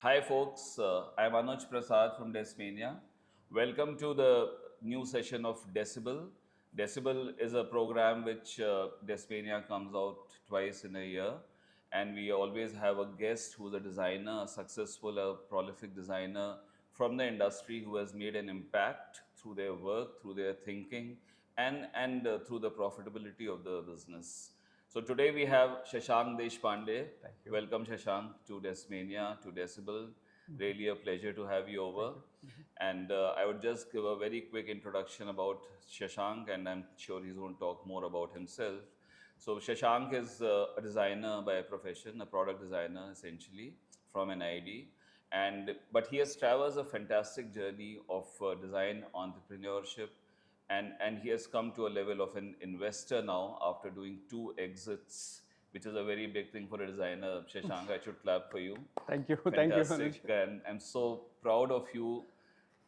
Hi folks, I'm Anuj Prasad from Desmania. Welcome to the new session of Decibel. Decibel is a program which Desmania comes out twice in a year, and we always have a guest who's a designer, a successful, a prolific designer from the industry who has made an impact through their work, through their thinking, and through the profitability of the business. So today we have Shashank Deshpande. Thank you. Welcome Shashank to Desmania, to Decibel. Really a pleasure to have you over. And I would just give a very quick introduction about Shashank, and I'm sure he's going to talk more about himself. So Shashank is a designer by profession, a product designer essentially from NID, but he has traversed a fantastic journey of design entrepreneurship, and he has come to a level of an investor now after doing 2 exits, which is a very big thing for a designer. Shashank, I should clap for you. Thank you. Fantastic. Anuj. And I'm so proud of you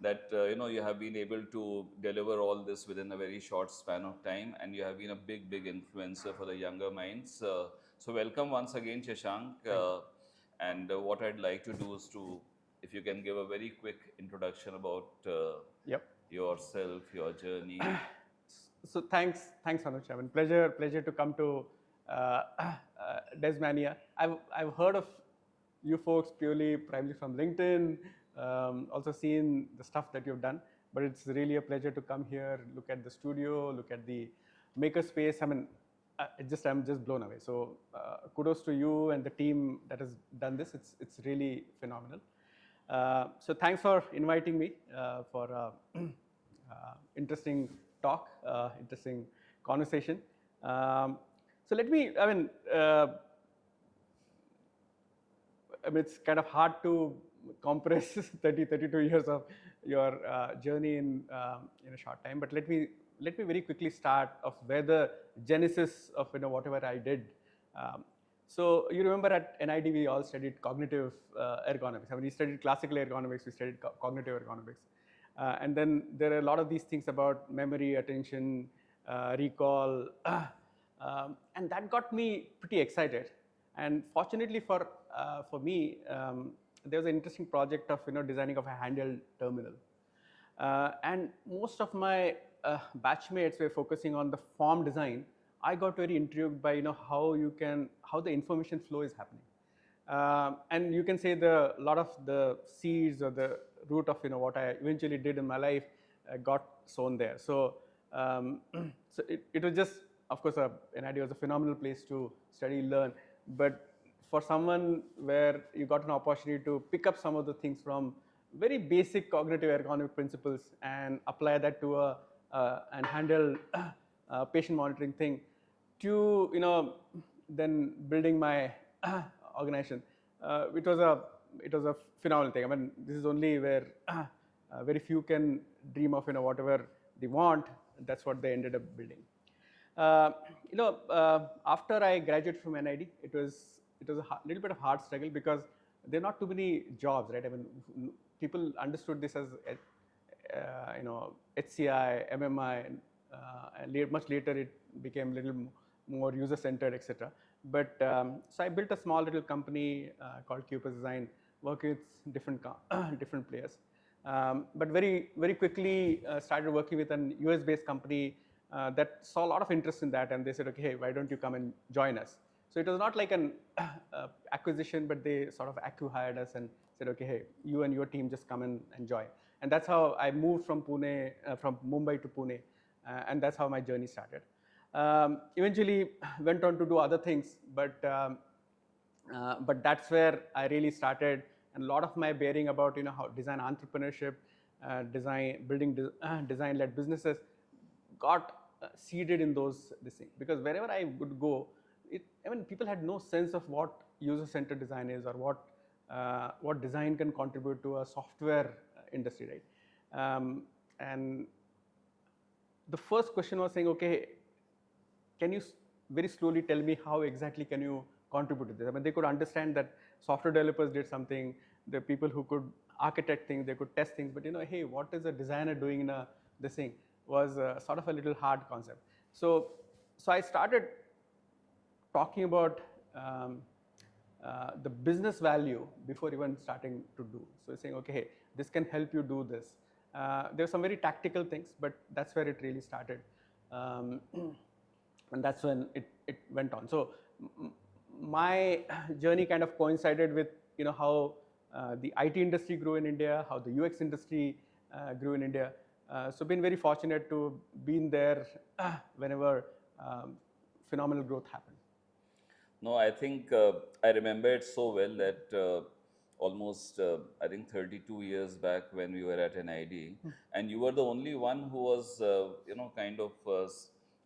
that you have been able to deliver all this within a very short span of time, and you have been a big influencer for the younger minds. So welcome once again, Shashank. And what I'd like to do is if you can give a very quick introduction about Yep. yourself, your journey. So thanks, Anuj. I mean, pleasure to come to Desmania. I've heard of you folks primarily from LinkedIn. Also seen the stuff that you've done, but it's really a pleasure to come here, look at the studio, look at the maker space. I mean, I'm just blown away. So kudos to you and the team that has done this. It's really phenomenal. So thanks for inviting me for interesting talk, interesting conversation. So let me, it's kind of hard to compress 32 years of your journey in a short time, but let me very quickly start of where the genesis of whatever I did. So you remember at NID we all studied cognitive ergonomics. I mean, we studied classical ergonomics, we studied cognitive ergonomics. And then there are a lot of these things about memory, attention, recall, and that got me pretty excited. And fortunately for me, there was an interesting project of designing of a handheld terminal. And most of my batchmates were focusing on the form design. I got very intrigued by how the information flow is happening, and you can say a lot of the seeds or the root of what I eventually did in my life got sown there. So so it was just, of course, NID was a phenomenal place to study, learn, but for someone where you got an opportunity to pick up some of the things from very basic cognitive ergonomic principles and apply that to and handle patient monitoring thing, to then building my organization, it was a phenomenal thing. I mean, this is only where very few can dream of whatever they want. That's what they ended up building. After I graduated from NID, it was a little bit of hard struggle because there are not too many jobs, right? I mean, people understood this as HCI, MMI, and much later it became a little more user-centered, etc. But so I built a small little company called Cubyts Design, working with different players. But very quickly started working with an US-based company that saw a lot of interest in that, and they said, okay, hey, why don't you come and join us? So it was not like an acquisition, but they sort of acqui-hired us and said, okay, hey, you and your team just come and join. And that's how I moved from Mumbai to Pune, and that's how my journey started. Eventually went on to do other things, but that's where I really started, and a lot of my bearing about how design entrepreneurship, building design-led businesses got seeded in this thing. Because wherever I would go, people had no sense of what user-centered design is, or what design can contribute to a software industry, right? And the first question was saying, okay, can you very slowly tell me how exactly can you contribute to this? I mean, they could understand that software developers did something, the people who could architect things, they could test things, but hey, what is a designer doing in this thing was sort of a little hard concept. So I started talking about the business value before even starting to do. So it's saying, okay, hey, this can help you do this. There were some very tactical things, but that's where it really started. And that's when it went on. So my journey kind of coincided with how the IT industry grew in India, how the UX industry grew in India. So been very fortunate to been there whenever phenomenal growth happened. No, I think I remember it so well that almost, I think 32 years back when we were at NID, and you were the only one who was, kind of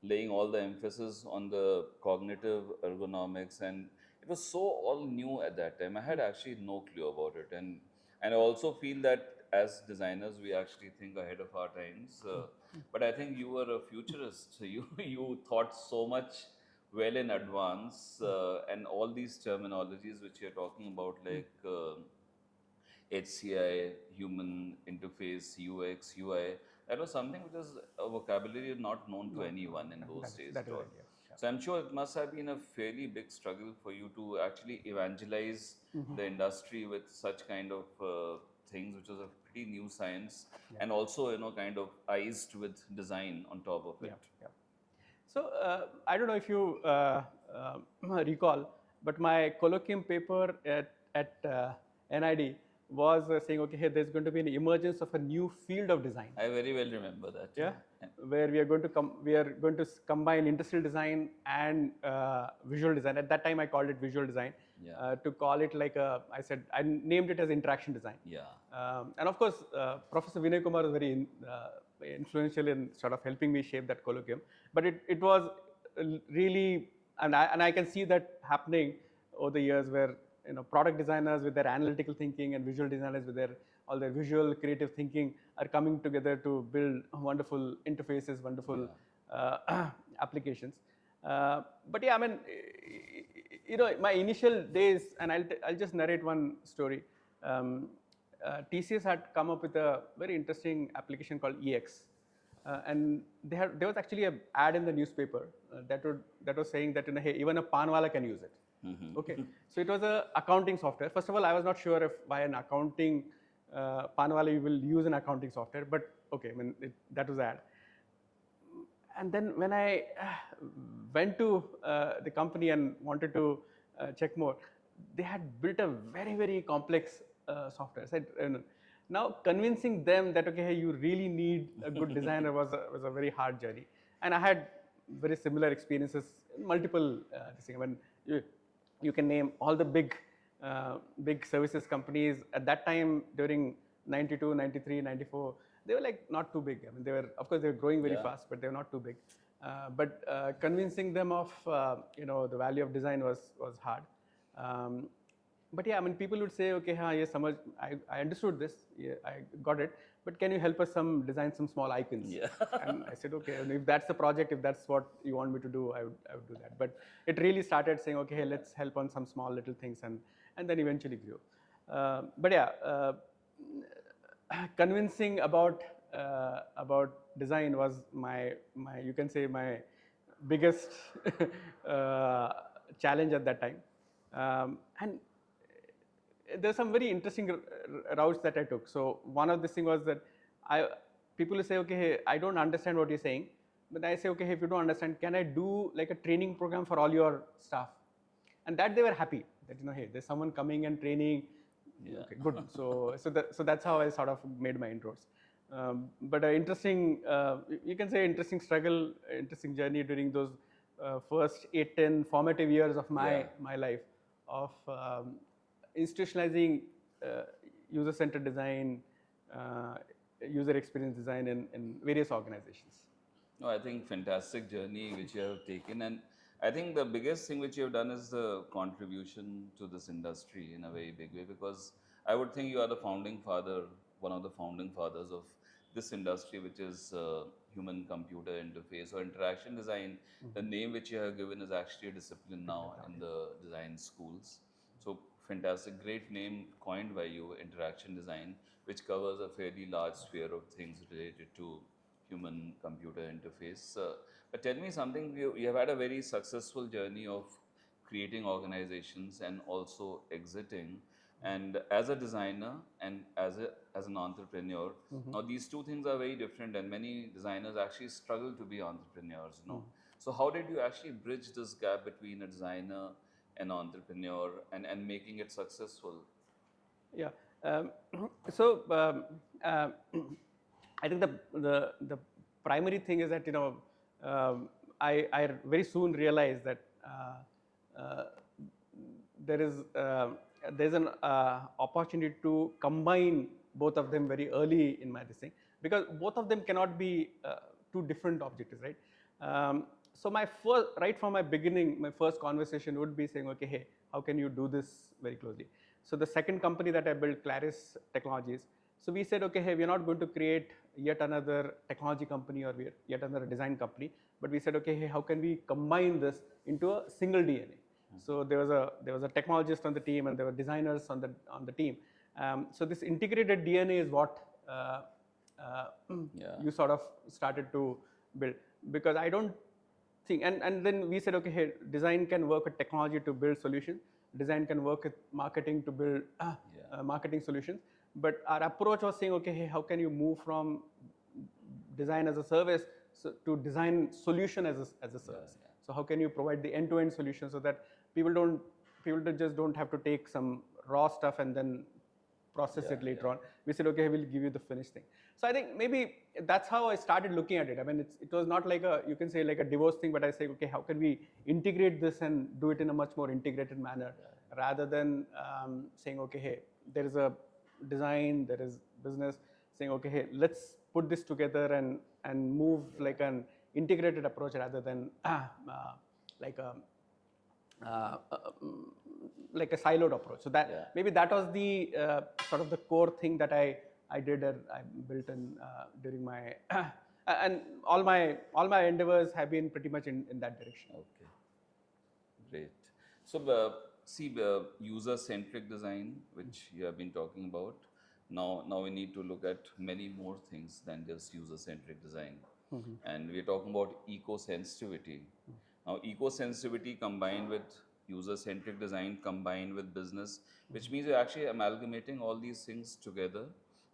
laying all the emphasis on the cognitive ergonomics, and it was so all new at that time. I had actually no clue about it, and I also feel that as designers we actually think ahead of our times. But I think you were a futurist. You thought so much well in advance, and all these terminologies which you're talking about, like HCI, human interface, UX, UI, that was something which was a vocabulary not known to anyone in those days That at is all. right, yeah. So I'm sure it must have been a fairly big struggle for you to actually evangelize the industry with such kind of things, which was a pretty new science, and also kind of iced with design on top of it. Yeah. So I don't know if you recall, but my colloquium paper at NID was saying, okay, hey, there's going to be an emergence of a new field of design. I very well remember that. Yeah, where we are going to combine industrial design and visual design. At that time, I called it visual design. Yeah. To call it like I named it as interaction design. Yeah. And of course, Professor Vinay Kumar was very influential in sort of helping me shape that colloquium. But it was really, and I can see that happening over the years, where product designers with their analytical thinking and visual designers with all their visual creative thinking are coming together to build wonderful interfaces, wonderful applications. But yeah, I mean, my initial days, and I'll just narrate one story. TCS had come up with a very interesting application called EX, and there was actually an ad in the newspaper that was saying that hey, even a panwala can use it. Okay, so it was a accounting software. First of all, I was not sure if by an accounting panwala you will use an accounting software, but okay, I mean that was the ad. And then when I went to the company and wanted to check more, they had built a very, very complex software. I said, now convincing them that okay, hey, you really need a good designer was a very hard journey. And I had very similar experiences in multiple things. When you can name all the big services companies at that time during 92, 93, 94. They were like not too big. I mean, of course they were growing very fast, but they were not too big. But convincing them of the value of design was hard. But yeah, I mean, people would say, okay, yes, I understood this, yeah, I got it, but can you help us design some small icons? Yeah. And I said, okay, and if that's the project, if that's what you want me to do, I would do that. But it really started saying, okay, hey, let's help on some small little things, and then eventually grew. But yeah, convincing about design was my you can say my biggest challenge at that time. And there's some very interesting routes that I took. So one of the things was that people will say, okay, hey, I don't understand what you're saying, but I say, okay, hey, if you don't understand, can I do like a training program for all your staff? And that they were happy that hey, there's someone coming and training. Yeah. Okay, good. So that's how I sort of made my intros. But an interesting, you can say interesting struggle, interesting journey during those first 8-10 formative years of my life of institutionalizing user-centered design, user experience design in various organizations. No, I think fantastic journey which you have taken, and I think the biggest thing which you have done is the contribution to this industry in a very big way, because I would think you are the founding father, one of the founding fathers of this industry, which is human-computer interface or interaction design. The name which you have given is actually a discipline now in the design schools. So fantastic, great name coined by you, interaction design, which covers a fairly large sphere of things related to human-computer interface. But tell me something, you have had a very successful journey of creating organizations and also exiting. And as a designer and as an entrepreneur, now these two things are very different, and many designers actually struggle to be entrepreneurs. So how did you actually bridge this gap between a designer and entrepreneur and making it successful? Yeah. Um, so uh, I think the primary thing is that I very soon realized that uh, there is there's an opportunity to combine both of them very early in my this thing, because both of them cannot be two different objectives, right? So my first, right from my beginning, my first conversation would be saying, okay, hey, how can you do this very closely? So the second company that I built, Claris Technologies, so we said, okay, hey, we're not going to create yet another technology company or yet another design company, but we said, okay, hey, how can we combine this into a single DNA? So there was a technologist on the team, and there were designers on the team. So this integrated DNA is what you sort of started to build, because I don't think, and then we said, okay, hey, design can work with technology to build solutions, design can work with marketing to build marketing solutions, but our approach was saying, okay, hey, how can you move from design as a service to design solution as a service? So how can you provide the end-to-end solution so that people just don't have to take some raw stuff and then process it later on. We said, okay, we'll give you the finished thing. So I think maybe that's how I started looking at it. I mean, it was not like you can say like a divorce thing, but I say, okay, how can we integrate this and do it in a much more integrated manner, rather than saying, okay, hey, there is a design, there is business, saying, okay, hey, let's put this together and move like an integrated approach rather than like a like a siloed approach. So that maybe that was the sort of the core thing that I did and I built in during my and all my endeavors have been pretty much in that direction. Okay, great. So see, user-centric design, which you have been talking about. Now we need to look at many more things than just user-centric design, and we're talking about eco-sensitivity. Now, eco-sensitivity combined with user-centric design combined with business, which means you're actually amalgamating all these things together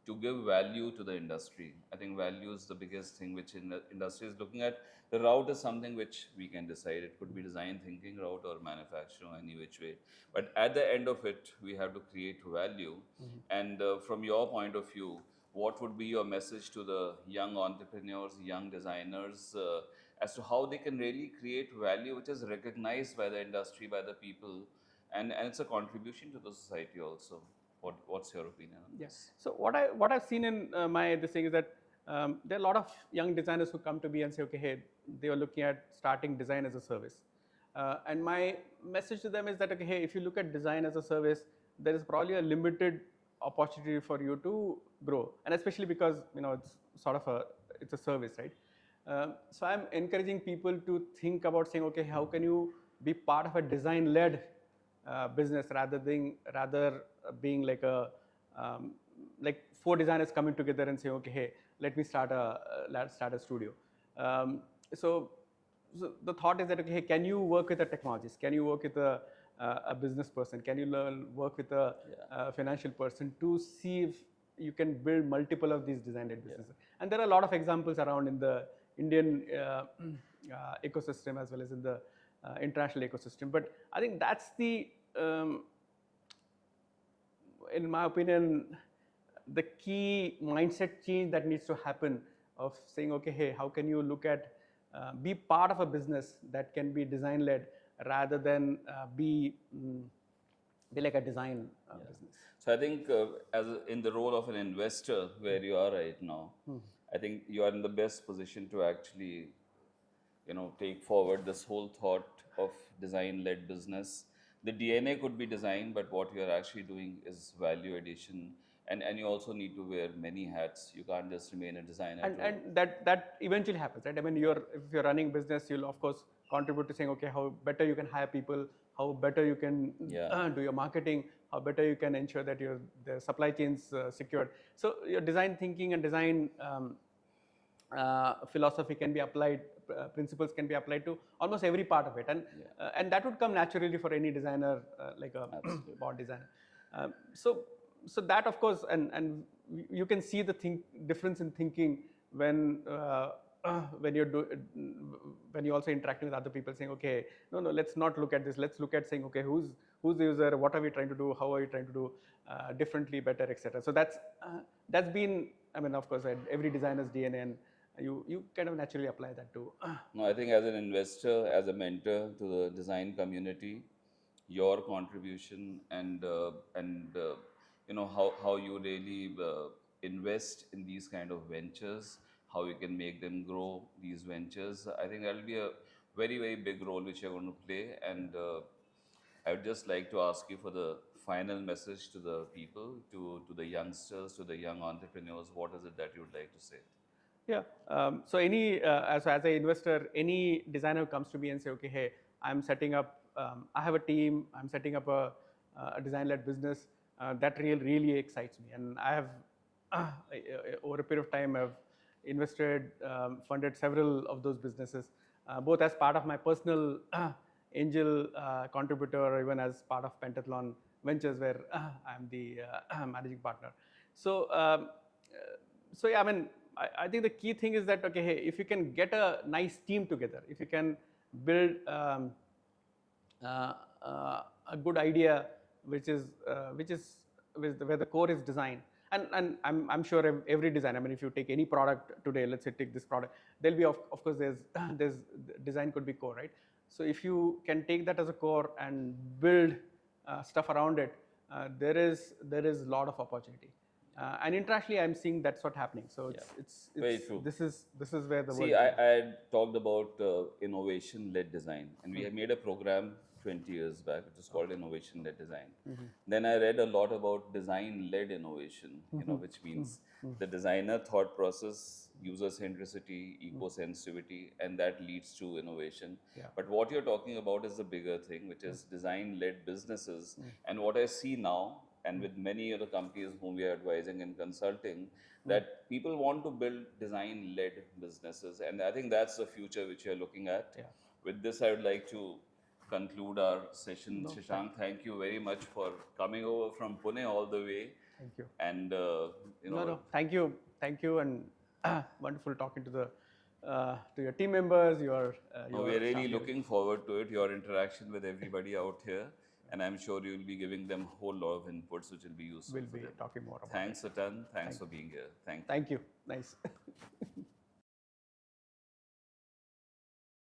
to give value to the industry. I think value is the biggest thing which in the industry is looking at. The route is something which we can decide. It could be design thinking route or manufacturing, any which way. But at the end of it, we have to create value. And from your point of view, what would be your message to the young entrepreneurs, young designers, as to how they can really create value which is recognized by the industry, by the people, and it's a contribution to the society also? What's your opinion on this? So what I've seen in my this thing is that there are a lot of young designers who come to me and say, okay, hey, they are looking at starting design as a service, and my message to them is that, okay, hey, if you look at design as a service, there is probably a limited opportunity for you to grow, and especially because it's sort of it's a service, right? So I'm encouraging people to think about saying, okay, how can you be part of a design-led business rather being like a like four designers coming together and saying, okay, hey, let me start a studio. So the thought is that, okay, hey, can you work with a technologist? Can you work with a business person? Can you work with a financial person to see if you can build multiple of these design-led businesses? And there are a lot of examples around in the Indian ecosystem as well as in the international ecosystem. But I think that's the, in my opinion, the key mindset change that needs to happen, of saying, okay, hey, how can you look at, be part of a business that can be design-led rather than be like a design business. So I think in the role of an investor where you are right now, I think you are in the best position to actually, take forward this whole thought of design-led business. The DNA could be design, but what you are actually doing is value addition, and you also need to wear many hats. You can't just remain a designer. And that eventually happens, right? I mean, if you're running business, you'll of course contribute to saying, okay, how better you can hire people, how better you can do your marketing, how better you can ensure that the supply chains secured. So your design thinking and design philosophy can be applied principles can be applied to almost every part of it, and that would come naturally for any designer, like a board designer. So that, of course, and you can see the difference in thinking when when you're also interacting with other people, saying, okay, no, let's not look at this. Let's look at saying, okay, who's the user? What are we trying to do? How are we trying to do differently, better, etc. So that's been, I mean, of course, every designer's DNA, and you kind of naturally apply that to. No, I think as an investor, as a mentor to the design community, your contribution and you know how you really invest in these kind of ventures, how you can make them grow these ventures. I think that'll be a very big role which you're going to play. And I would just like to ask you for the final message to the people, to the youngsters, to the young entrepreneurs. What is it that you would like to say? Yeah. So as an investor, any designer who comes to me and say, okay, hey, I'm setting up, I have a team, I'm setting up a design-led business, that really excites me. And I have, over a period of time, I've invested, funded several of those businesses, both as part of my personal angel contributor, or even as part of Pentathlon Ventures, where I'm the managing partner. So, so yeah, I mean, I think the key thing is that, okay, hey, if you can get a nice team together, if you can build a good idea, which is where the core is design, and I'm sure every design, I mean, if you take any product today, let's say take this product, there'll be of course there's design could be core, right? So if you can take that as a core and build stuff around it, there is a lot of opportunity. And internationally, I'm seeing that's what's happening. So it's very true. This is where the world. See, I had talked about innovation-led design, and we had made a program 20 years back, which is called innovation-led design. Then I read a lot about design-led innovation, you know, which means the designer thought process, user centricity, eco-sensitivity, and that leads to innovation. But what you're talking about is the bigger thing, which is design-led businesses. And what I see now, and with many of the companies whom we are advising and consulting, that people want to build design-led businesses, and I think that's the future which you're looking at. With this, I would like to conclude our session. Shashank, thank you very much for coming over from Pune all the way. Thank you. And you know, thank you, and wonderful talking to the to your team members. Your we're really looking forward to it. Your interaction with everybody out here. And I'm sure you'll be giving them a whole lot of inputs which will be useful. We'll be talking more about Thanks a ton. Thanks for being here. Thank you. Nice.